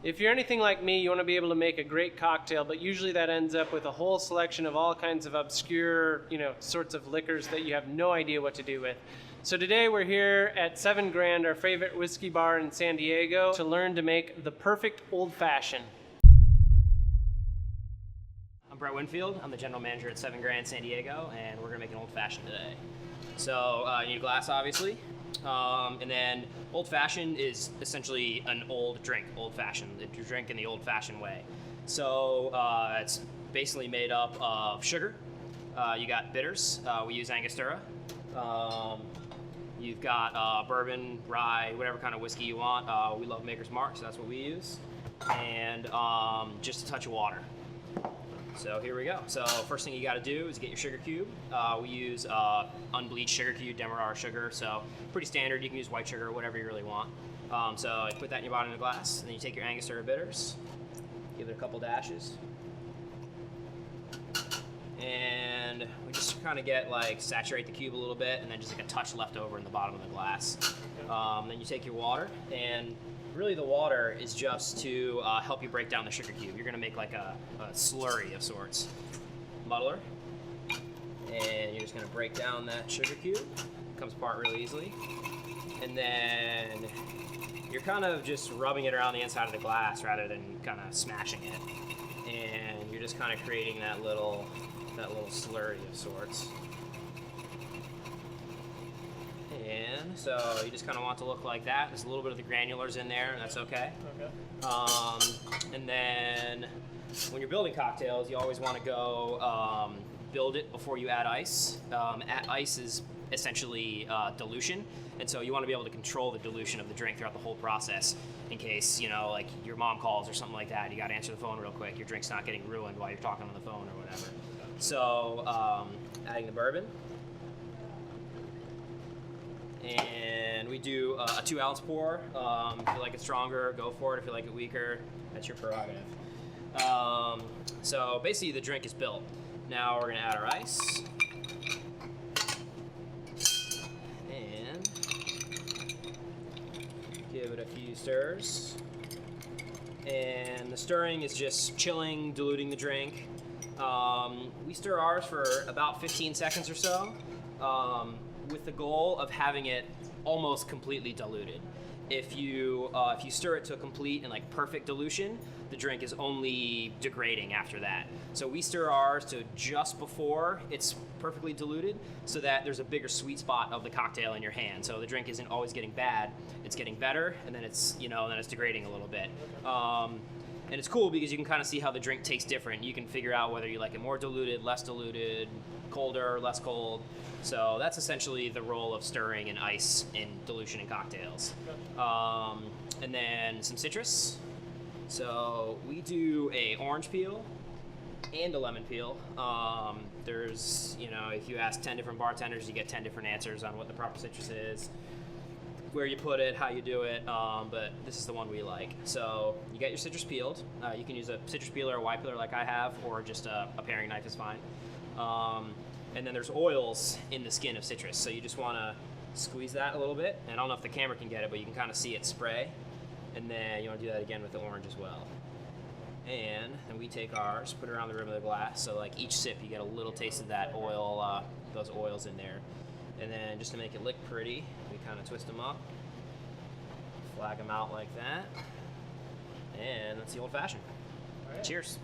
If you're anything like me, you want to be able to make a great cocktail, but usually that ends up with a whole selection of all kinds of obscure, sorts of liquors that you have no idea what to do with. So today we're here at 7 Grand, our favorite whiskey bar in San Diego, to learn to make the perfect old fashioned. I'm Brett Winfield. I'm the general manager at 7 Grand San Diego, and we're gonna make an old fashioned today. So you need a glass, obviously. And then old fashioned is essentially an old drink, old fashioned. You drink in the old fashioned way. So it's basically made up of sugar. You got bitters. We use Angostura. You've got bourbon, rye, whatever kind of whiskey you want. We love Maker's Mark, so that's what we use. And just a touch of water. So here we go. So first thing you got to do is get your sugar cube. We use unbleached sugar cube, Demerara sugar, so pretty standard. You can use white sugar, whatever you really want. So you put that in your bottom of the glass, and then you take your Angostura bitters, give it a couple dashes, and we just kind of get saturate the cube a little bit, and then just a touch left over in the bottom of the glass. Then you take your water, and really the water is just to help you break down the sugar cube. You're gonna make a slurry of sorts. Muddler, and you're just gonna break down that sugar cube. It comes apart really easily. And then you're kind of just rubbing it around the inside of the glass rather than kind of smashing it. And you're just kind of creating that little slurry of sorts. And so you just kind of want it to look like that. There's a little bit of the granulars in there, and that's okay. And then when you're building cocktails, you always want to go build it before you add ice. Ice is essentially dilution, and so you want to be able to control the dilution of the drink throughout the whole process in case, your mom calls or something like that. You got to answer the phone real quick. Your drink's not getting ruined while you're talking on the phone or whatever. So adding the bourbon. And we do a 2-ounce pour. If you like it stronger, go for it. If you like it weaker, that's your prerogative. So basically the drink is built. Now we're gonna add our ice. And give it a few stirs. And the stirring is just chilling, diluting the drink. We stir ours for about 15 seconds or so. With the goal of having it almost completely diluted. If you stir it to a complete and perfect dilution, the drink is only degrading after that. So we stir ours to just before it's perfectly diluted, so that there's a bigger sweet spot of the cocktail in your hand. So the drink isn't always getting bad; it's getting better, and then it's then it's degrading a little bit. And it's cool because you can kind of see how the drink tastes different. You can figure out whether you like it more diluted, less diluted, colder, less cold. So that's essentially the role of stirring and ice in dilution in cocktails. And then some citrus. So we do a orange peel and a lemon peel. There's, if you ask 10 different bartenders, you get 10 different answers on what the proper citrus is, where you put it, how you do it, but this is the one we like. So you get your citrus peeled. You can use a citrus peeler or Y peeler like I have, or just a paring knife is fine. And then there's oils in the skin of citrus, so you just want to squeeze that a little bit. And I don't know if the camera can get it, but you can kind of see it spray. And then you want to do that again with the orange as well. And then we take ours, put it around the rim of the glass, so each sip you get a little taste of that oil, those oils in there. And then just to make it look pretty, we kind of twist them up, flag them out like that, and that's the old fashioned. Right. Cheers.